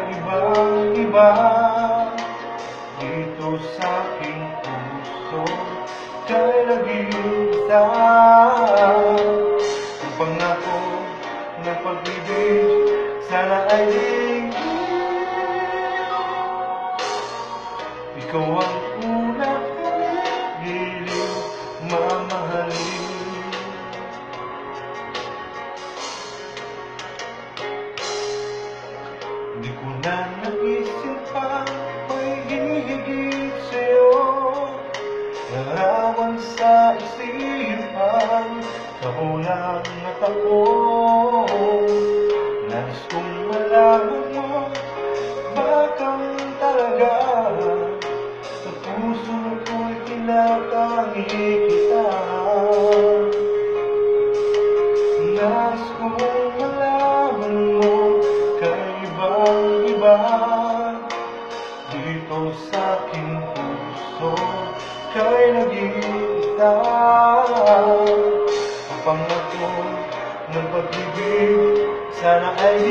kaibang-iba dito sa aking puso. Ka'y nag-iisa ang pangako ng pag-ibig, sana ay ikaw ang una kong hiling mamahalin. Di ko na naisip pa may hihigit sa'yo. Larawan sa isipan, kahulang at ako. Nais kong malaman mo, bakang talaga sa puso ko'y tinatangi kita. Nais kong malaman mo, kaibang-iba dito sa aking puso. Ka'y nag-iisa ang pangako ng pag-ibig, sana ay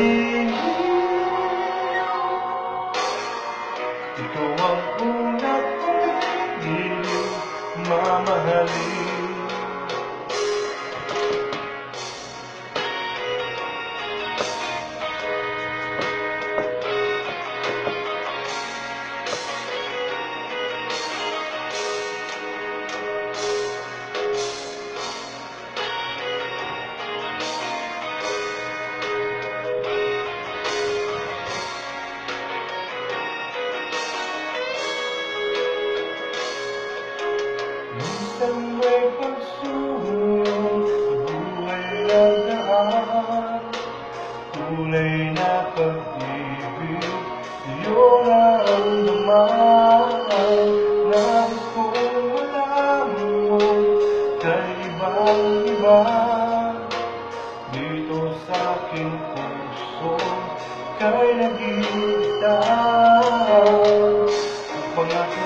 ikaw ang una kong hiling mamahalin. Minsan may pagsulong sa buhay ng daan, kulay na pag-ibig sa'yo naramdaman. Nais kong malaman mo, kaibang-iba dito sa aking puso. Ka'y nag-iisa ang pangako